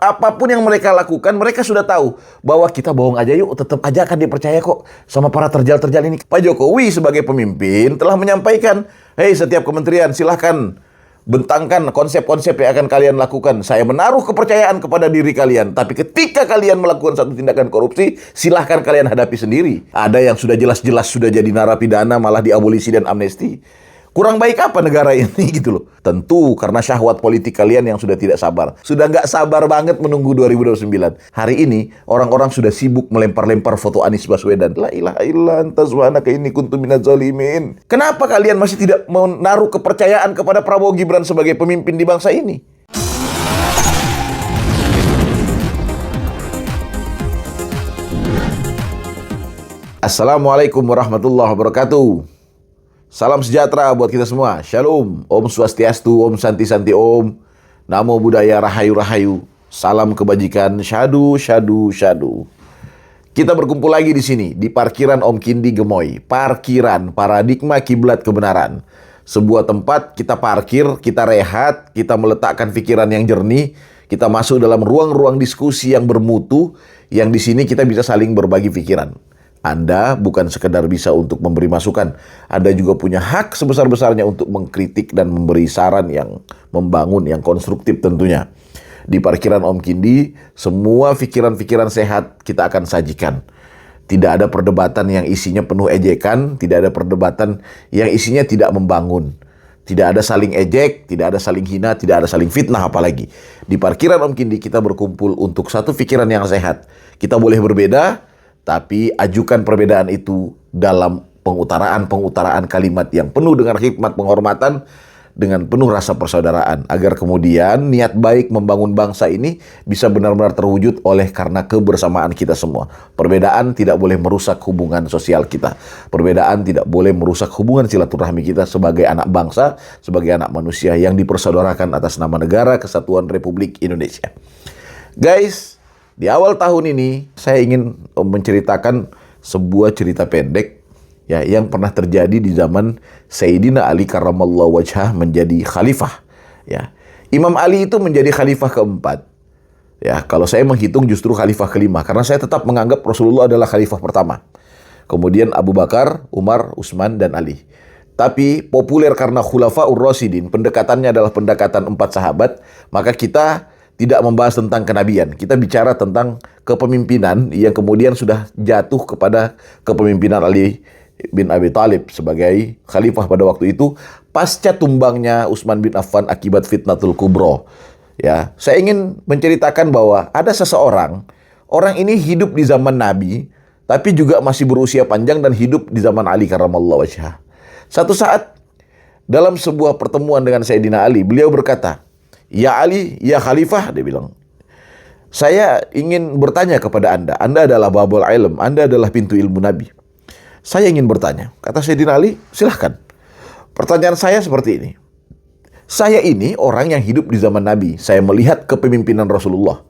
apapun yang mereka lakukan, mereka sudah tahu bahwa kita bohong aja yuk, tetap aja akan dipercaya kok sama para terjal-terjal ini. Pak Jokowi sebagai pemimpin telah menyampaikan, hei setiap kementerian silahkan bentangkan konsep-konsep yang akan kalian lakukan. Saya menaruh kepercayaan kepada diri kalian. Tapi ketika kalian melakukan satu tindakan korupsi, silahkan kalian hadapi sendiri. Ada yang sudah jelas-jelas sudah jadi narapidana, malah diabolisi dan amnesti. Kurang baik apa negara ini gitu loh. Tentu karena syahwat politik kalian yang sudah tidak sabar. Sudah nggak sabar banget menunggu 2029. Hari ini orang-orang sudah sibuk melempar-lempar foto Anies Baswedan. La ilaha illa anta subhanaka inni kuntu minadz zalimin. Kenapa kalian masih tidak menaruh kepercayaan kepada Prabowo Gibran sebagai pemimpin di bangsa ini? Assalamualaikum warahmatullahi wabarakatuh. Salam sejahtera buat kita semua. Shalom, Om Swastiastu, Om Santi Santi Om. Namo Buddhaya Rahayu Rahayu. Salam kebajikan. Syadu Syadu Syadu. Kita berkumpul lagi di sini di parkiran Om Kindi Gemoy. Parkiran paradigma kiblat kebenaran. Sebuah tempat kita parkir, kita rehat, kita meletakkan pikiran yang jernih, kita masuk dalam ruang-ruang diskusi yang bermutu, yang di sini kita bisa saling berbagi pikiran. Anda bukan sekedar bisa untuk memberi masukan, Anda juga punya hak sebesar-besarnya untuk mengkritik dan memberi saran yang membangun, yang konstruktif tentunya. Di parkiran Om Kindi, semua pikiran-pikiran sehat kita akan sajikan. Tidak ada perdebatan yang isinya penuh ejekan, tidak ada perdebatan yang isinya tidak membangun. Tidak ada saling ejek, tidak ada saling hina, tidak ada saling fitnah apalagi. Di parkiran Om Kindi kita berkumpul untuk satu pikiran yang sehat. Kita boleh berbeda, tapi ajukan perbedaan itu dalam pengutaraan kalimat yang penuh dengan hikmat penghormatan, dengan penuh rasa persaudaraan, agar kemudian niat baik membangun bangsa ini bisa benar-benar terwujud oleh karena kebersamaan kita semua. Perbedaan tidak boleh merusak hubungan sosial kita. Perbedaan tidak boleh merusak hubungan silaturahmi kita sebagai anak bangsa, sebagai anak manusia yang dipersaudarakan atas nama Negara Kesatuan Republik Indonesia. Guys, di awal tahun ini saya ingin menceritakan sebuah cerita pendek ya yang pernah terjadi di zaman Sayyidina Ali karramallahu wajhah menjadi khalifah ya. Imam Ali itu menjadi khalifah keempat. Ya, kalau saya menghitung justru khalifah kelima karena saya tetap menganggap Rasulullah adalah khalifah pertama. Kemudian Abu Bakar, Umar, Utsman dan Ali. Tapi populer karena Khulafaur Rasyidin, pendekatannya adalah pendekatan 4 sahabat, maka kita tidak membahas tentang kenabian. Kita bicara tentang kepemimpinan yang kemudian sudah jatuh kepada kepemimpinan Ali bin Abi Thalib sebagai khalifah pada waktu itu pasca tumbangnya Utsman bin Affan akibat fitnatul kubro. Ya, saya ingin menceritakan bahwa ada seseorang, orang ini hidup di zaman Nabi, tapi juga masih berusia panjang dan hidup di zaman Ali karramallahu wajhah. Satu saat dalam sebuah pertemuan dengan Sayyidina Ali, beliau berkata, "Ya Ali, ya Khalifah," dia bilang, "saya ingin bertanya kepada Anda. Anda adalah babul ilm, Anda adalah pintu ilmu Nabi. Saya ingin bertanya." Kata Sayyidina Ali, "Silahkan. Pertanyaan saya seperti ini. Saya ini orang yang hidup di zaman Nabi. Saya melihat kepemimpinan Rasulullah.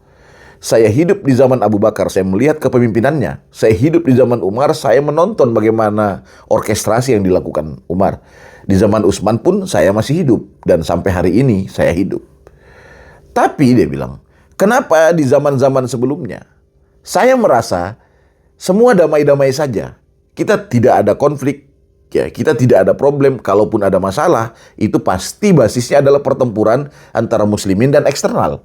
Saya hidup di zaman Abu Bakar. Saya melihat kepemimpinannya. Saya hidup di zaman Umar. Saya menonton bagaimana orkestrasi yang dilakukan Umar. Di zaman Utsman pun saya masih hidup. Dan sampai hari ini saya hidup. Tapi," dia bilang, "kenapa di zaman-zaman sebelumnya saya merasa semua damai-damai saja. Kita tidak ada konflik, ya, kita tidak ada problem. Kalaupun ada masalah, itu pasti basisnya adalah pertempuran antara muslimin dan eksternal.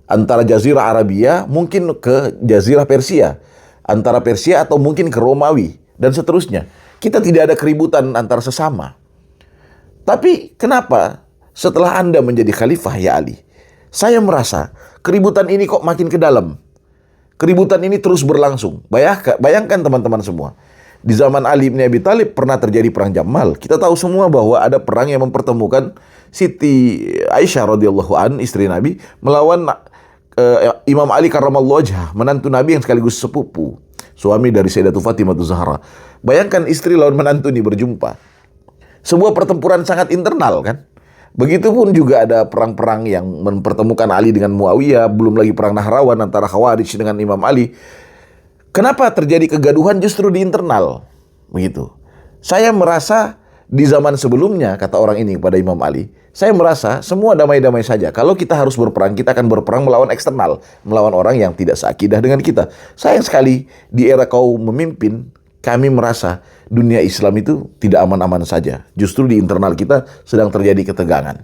Antara Jazirah Arabia mungkin ke Jazirah Persia, antara Persia atau mungkin ke Romawi, dan seterusnya. Kita tidak ada keributan antara sesama. Tapi kenapa setelah Anda menjadi khalifah ya Ali, saya merasa keributan ini kok makin ke dalam. Keributan ini terus berlangsung. Bayangkan teman-teman semua. Di zaman Ali bin Abi Thalib pernah terjadi perang Jamal. Kita tahu semua bahwa ada perang yang mempertemukan Siti Aisyah radhiyallahu an, istri Nabi, melawan Imam Ali karramallahu wajhah, menantu Nabi yang sekaligus sepupu, suami dari Sayyidatul Fatimah Zahra. Bayangkan istri lawan menantu ini berjumpa. Sebuah pertempuran sangat internal kan? Begitupun juga ada perang-perang yang mempertemukan Ali dengan Muawiyah, belum lagi perang Nahrawan antara Khawarij dengan Imam Ali. Kenapa terjadi kegaduhan justru di internal? Begitu. Saya merasa di zaman sebelumnya, kata orang ini kepada Imam Ali, saya merasa semua damai-damai saja. Kalau kita harus berperang, kita akan berperang melawan eksternal, melawan orang yang tidak seakidah dengan kita. Sayang sekali, di era kau memimpin, kami merasa dunia Islam itu tidak aman-aman saja. Justru di internal kita sedang terjadi ketegangan.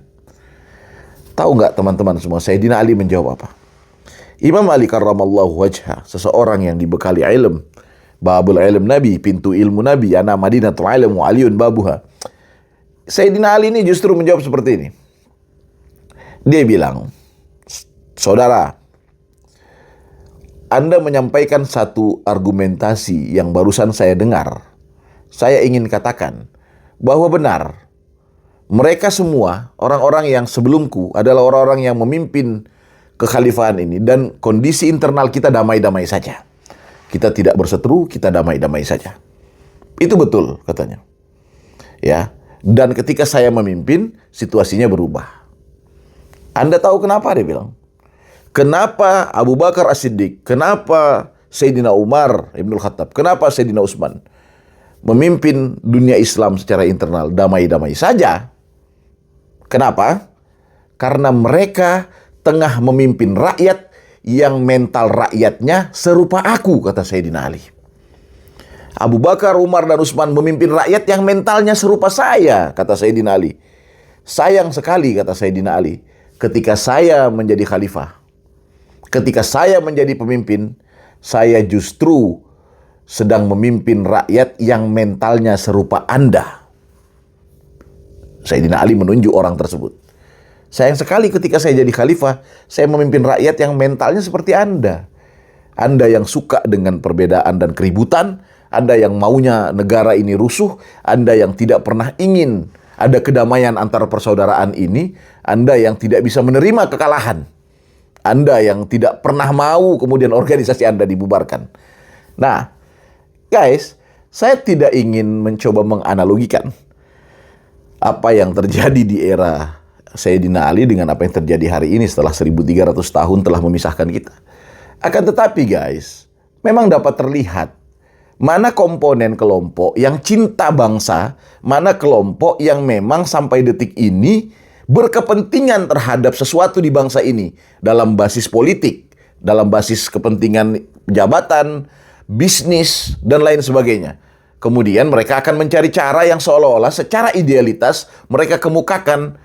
Tahu nggak teman-teman semua, Sayyidina Ali menjawab apa? Imam Ali karramallahu wajhah, seseorang yang dibekali ilm, babul ilm Nabi, pintu ilmu Nabi, ana madinatul ilm wa aliyun babuha. Sayyidina Ali ini justru menjawab seperti ini. Dia bilang, saudara, Anda menyampaikan satu argumentasi yang barusan saya dengar. Saya ingin katakan bahwa benar, mereka semua, orang-orang yang sebelumku adalah orang-orang yang memimpin kekhalifahan ini, dan kondisi internal kita damai-damai saja. Kita tidak berseteru, kita damai-damai saja. Itu betul, katanya. Ya, dan ketika saya memimpin, situasinya berubah. Anda tahu kenapa? Dia bilang. Kenapa Abu Bakar As-Siddiq, kenapa Sayyidina Umar Ibnul Khattab, kenapa Sayyidina Utsman memimpin dunia Islam secara internal damai-damai saja? Kenapa? Karena mereka tengah memimpin rakyat yang mental rakyatnya serupa aku, kata Sayyidina Ali. Abu Bakar, Umar, dan Utsman memimpin rakyat yang mentalnya serupa saya, kata Sayyidina Ali. Sayang sekali, kata Sayyidina Ali, ketika saya menjadi khalifah, ketika saya menjadi pemimpin, saya justru sedang memimpin rakyat yang mentalnya serupa Anda. Sayyidina Ali menunjuk orang tersebut. Sayang sekali ketika saya jadi khalifah, saya memimpin rakyat yang mentalnya seperti Anda. Anda yang suka dengan perbedaan dan keributan, Anda yang maunya negara ini rusuh, Anda yang tidak pernah ingin ada kedamaian antara persaudaraan ini, Anda yang tidak bisa menerima kekalahan, Anda yang tidak pernah mau kemudian organisasi Anda dibubarkan. Nah, guys, saya tidak ingin mencoba menganalogikan apa yang terjadi di era Sayyidina Ali dengan apa yang terjadi hari ini setelah 1300 tahun telah memisahkan kita. Akan tetapi guys, memang dapat terlihat mana komponen kelompok yang cinta bangsa, mana kelompok yang memang sampai detik ini berkepentingan terhadap sesuatu di bangsa ini dalam basis politik, dalam basis kepentingan jabatan, bisnis, dan lain sebagainya. Kemudian mereka akan mencari cara yang seolah-olah secara idealitas mereka kemukakan.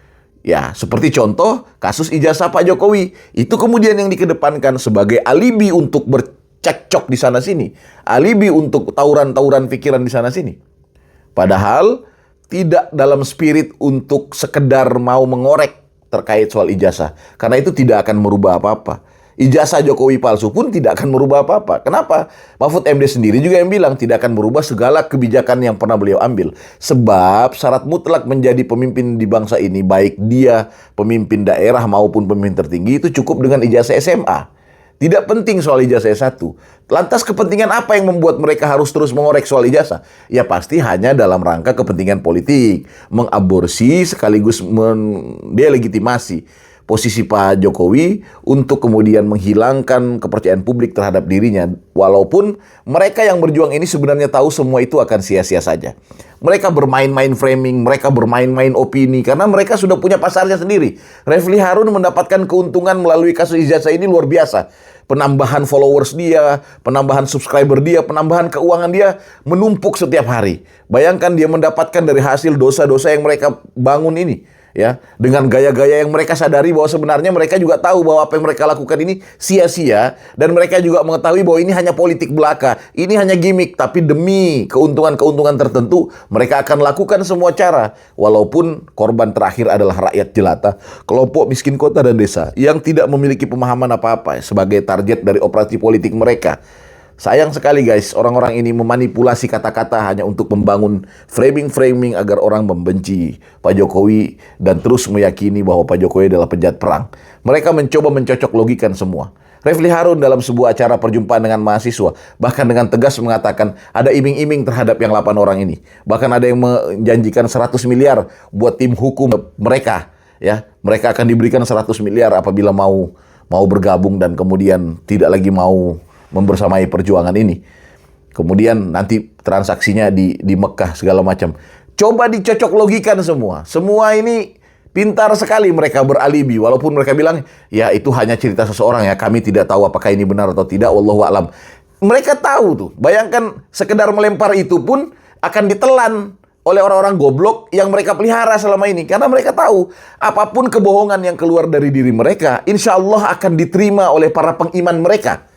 Ya, seperti contoh kasus ijazah Pak Jokowi. Itu kemudian yang dikedepankan sebagai alibi untuk bercekcok di sana-sini. Alibi untuk tawuran-tawuran pikiran di sana-sini. Padahal tidak dalam spirit untuk sekedar mau mengorek terkait soal ijazah. Karena itu tidak akan merubah apa-apa. Ijazah Jokowi palsu pun tidak akan merubah apa-apa. Kenapa? Mahfud MD sendiri juga yang bilang tidak akan merubah segala kebijakan yang pernah beliau ambil. Sebab syarat mutlak menjadi pemimpin di bangsa ini, baik dia pemimpin daerah maupun pemimpin tertinggi, itu cukup dengan ijazah SMA. Tidak penting soal ijazah S1. Lantas kepentingan apa yang membuat mereka harus terus mengorek soal ijazah? Ya pasti hanya dalam rangka kepentingan politik. Mengaborsi sekaligus mendelegitimasi posisi Pak Jokowi untuk kemudian menghilangkan kepercayaan publik terhadap dirinya. Walaupun mereka yang berjuang ini sebenarnya tahu semua itu akan sia-sia saja. Mereka bermain-main framing, mereka bermain-main opini, karena mereka sudah punya pasarnya sendiri. Refli Harun mendapatkan keuntungan melalui kasus ijazah ini luar biasa. Penambahan followers dia, penambahan subscriber dia, penambahan keuangan dia menumpuk setiap hari. Bayangkan dia mendapatkan dari hasil dosa-dosa yang mereka bangun ini. Ya, dengan gaya-gaya yang mereka sadari bahwa sebenarnya mereka juga tahu bahwa apa yang mereka lakukan ini sia-sia, dan mereka juga mengetahui bahwa ini hanya politik belaka, ini hanya gimmick, tapi demi keuntungan-keuntungan tertentu mereka akan lakukan semua cara, walaupun korban terakhir adalah rakyat jelata, kelompok miskin kota dan desa yang tidak memiliki pemahaman apa-apa sebagai target dari operasi politik mereka. Sayang sekali guys, orang-orang ini memanipulasi kata-kata hanya untuk membangun framing-framing agar orang membenci Pak Jokowi dan terus meyakini bahwa Pak Jokowi adalah penjahat perang. Mereka mencoba mencocok logikan semua. Refli Harun dalam sebuah acara perjumpaan dengan mahasiswa bahkan dengan tegas mengatakan ada iming-iming terhadap yang 8 orang ini. Bahkan ada yang menjanjikan 100 miliar buat tim hukum mereka. Ya, mereka akan diberikan 100 miliar apabila mau bergabung dan kemudian tidak lagi mau membersamai perjuangan ini. Kemudian nanti transaksinya di Mekah segala macam. Coba dicocok logikan semua. Semua ini pintar sekali mereka beralibi. Walaupun mereka bilang, ya itu hanya cerita seseorang ya. Kami tidak tahu apakah ini benar atau tidak. Wallahu a'lam. Mereka tahu tuh. Bayangkan sekedar melempar itu pun akan ditelan oleh orang-orang goblok yang mereka pelihara selama ini. Karena mereka tahu apapun kebohongan yang keluar dari diri mereka, insya Allah akan diterima oleh para pengiman mereka.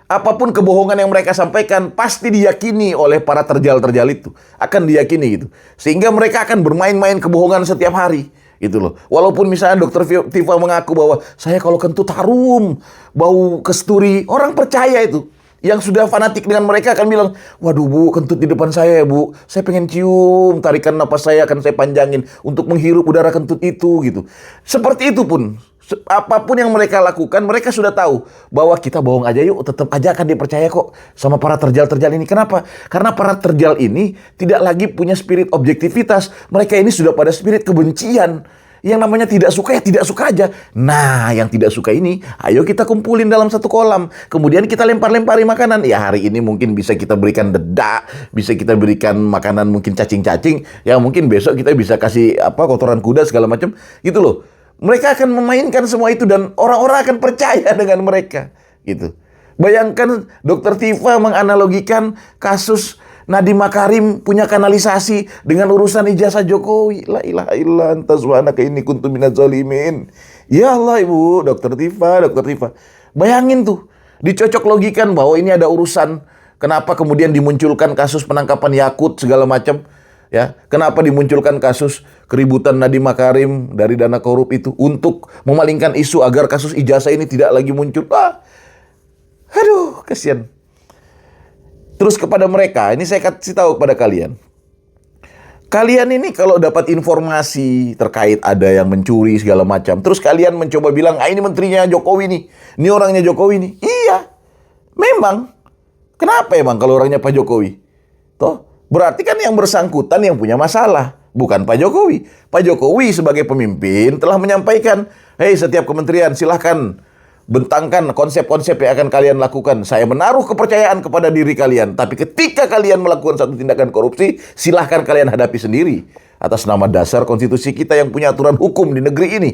Apapun kebohongan yang mereka sampaikan pasti diyakini oleh para terjal-terjal itu. Akan diyakini gitu. Sehingga mereka akan bermain-main kebohongan setiap hari. Gitu loh. Walaupun misalnya Dokter Tifa mengaku bahwa saya kalau kentut harum, bau kesturi, orang percaya itu. Yang sudah fanatik dengan mereka akan bilang, waduh Bu, kentut di depan saya ya Bu. Saya pengen cium, tarikan napas saya akan saya panjangin untuk menghirup udara kentut itu gitu. Seperti itu pun. Apapun yang mereka lakukan, mereka sudah tahu bahwa kita bohong aja yuk, tetap aja akan dipercaya kok sama para terjal-terjal ini. Kenapa? Karena para terjal ini tidak lagi punya spirit objektivitas. Mereka ini sudah pada spirit kebencian. Yang namanya tidak suka ya tidak suka aja. Nah, yang tidak suka ini, ayo kita kumpulin dalam satu kolam. Kemudian kita lempar-lempari makanan. Ya hari ini mungkin bisa kita berikan dedak, bisa kita berikan makanan mungkin cacing-cacing. Ya mungkin besok kita bisa kasih kotoran kuda segala macam. Gitu loh. Mereka akan memainkan semua itu dan orang-orang akan percaya dengan mereka. Gitu. Bayangkan Dokter Tifa menganalogikan kasus Nadiem Makarim punya kanalisasi dengan urusan ijazah Jokowi. La ilaha illa anta subhanaka inni kuntu minadz zalimin. Ya Allah Ibu, Dokter Tifa. Bayangin tuh, dicocok logikan bahwa ini ada urusan. Kenapa kemudian dimunculkan kasus penangkapan Yakut segala macam? Ya, kenapa dimunculkan kasus keributan Nadiem Makarim dari dana korup itu untuk memalingkan isu agar kasus ijazah ini tidak lagi muncul? Aduh, kasihan. Terus kepada mereka, ini saya kasih tahu kepada kalian. Kalian ini kalau dapat informasi terkait ada yang mencuri segala macam, terus kalian mencoba bilang, ini menterinya Jokowi nih, ini orangnya Jokowi nih. Iya, memang. Kenapa emang kalau orangnya Pak Jokowi? Toh, berarti kan yang bersangkutan yang punya masalah, bukan Pak Jokowi. Pak Jokowi sebagai pemimpin telah menyampaikan, hei setiap kementerian silahkan bentangkan konsep-konsep yang akan kalian lakukan. Saya menaruh kepercayaan kepada diri kalian. Tapi ketika kalian melakukan satu tindakan korupsi, silahkan kalian hadapi sendiri. Atas nama dasar konstitusi kita yang punya aturan hukum di negeri ini.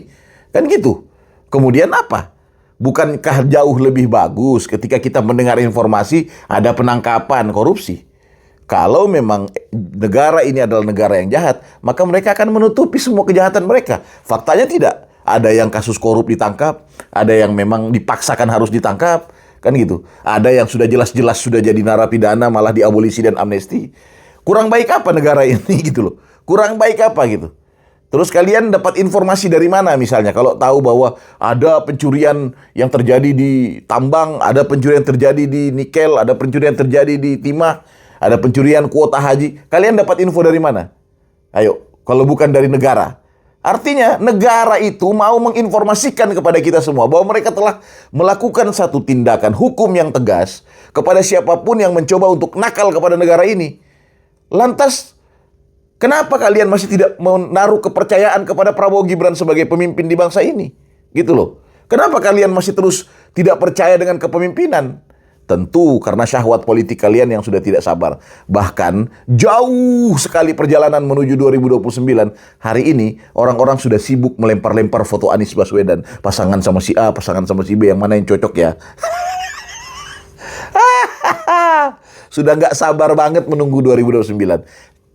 Kan gitu. Kemudian apa? Bukankah jauh lebih bagus ketika kita mendengar informasi ada penangkapan korupsi? Kalau memang negara ini adalah negara yang jahat, maka mereka akan menutupi semua kejahatan mereka. Faktanya tidak. Ada yang kasus korup ditangkap, ada yang memang dipaksakan harus ditangkap, kan gitu. Ada yang sudah jelas-jelas sudah jadi narapidana malah diabolisi dan amnesti. Kurang baik apa negara ini gitu loh. Kurang baik apa gitu. Terus kalian dapat informasi dari mana misalnya kalau tahu bahwa ada pencurian yang terjadi di tambang, ada pencurian terjadi di nikel, ada pencurian terjadi di timah, ada pencurian kuota haji. Kalian dapat info dari mana? Ayo, kalau bukan dari negara. Artinya negara itu mau menginformasikan kepada kita semua bahwa mereka telah melakukan satu tindakan hukum yang tegas kepada siapapun yang mencoba untuk nakal kepada negara ini. Lantas, kenapa kalian masih tidak menaruh kepercayaan kepada Prabowo Gibran sebagai pemimpin di bangsa ini? Gitu loh. Kenapa kalian masih terus tidak percaya dengan kepemimpinan? Tentu karena syahwat politik kalian yang sudah tidak sabar. Bahkan jauh sekali perjalanan menuju 2029. Hari ini orang-orang sudah sibuk melempar-lempar foto Anies Baswedan. Pasangan sama si A, pasangan sama si B, yang mana yang cocok ya? Sudah nggak sabar banget menunggu 2029.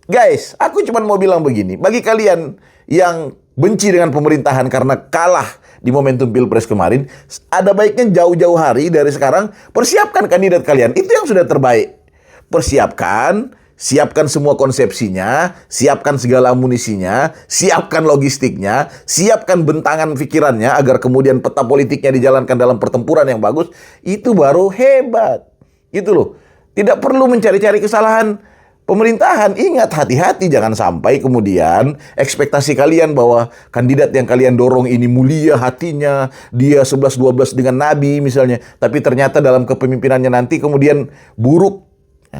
Guys, aku cuma mau bilang begini. Bagi kalian yang benci dengan pemerintahan karena kalah di momentum Pilpres kemarin, ada baiknya jauh-jauh hari dari sekarang persiapkan kandidat kalian. Itu yang sudah terbaik. Persiapkan, siapkan semua konsepsinya, siapkan segala amunisinya, siapkan logistiknya, siapkan bentangan pikirannya agar kemudian peta politiknya dijalankan dalam pertempuran yang bagus. Itu baru hebat. Gitu loh. Tidak perlu mencari-cari kesalahan pemerintahan. Ingat, hati-hati jangan sampai kemudian ekspektasi kalian bahwa kandidat yang kalian dorong ini mulia hatinya, dia 11-12 dengan Nabi misalnya, tapi ternyata dalam kepemimpinannya nanti kemudian buruk.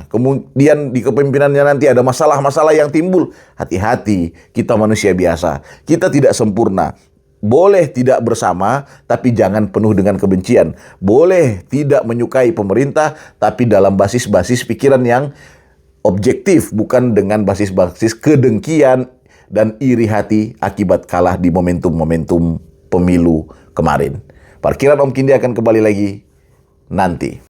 Kemudian di kepemimpinannya nanti ada masalah-masalah yang timbul. Hati-hati, kita manusia biasa. Kita tidak sempurna. Boleh tidak bersama, tapi jangan penuh dengan kebencian. Boleh tidak menyukai pemerintah, tapi dalam basis-basis pikiran yang objektif, bukan dengan basis-basis kedengkian dan iri hati akibat kalah di momentum-momentum pemilu kemarin. Parkiran Om Kindi akan kembali lagi nanti.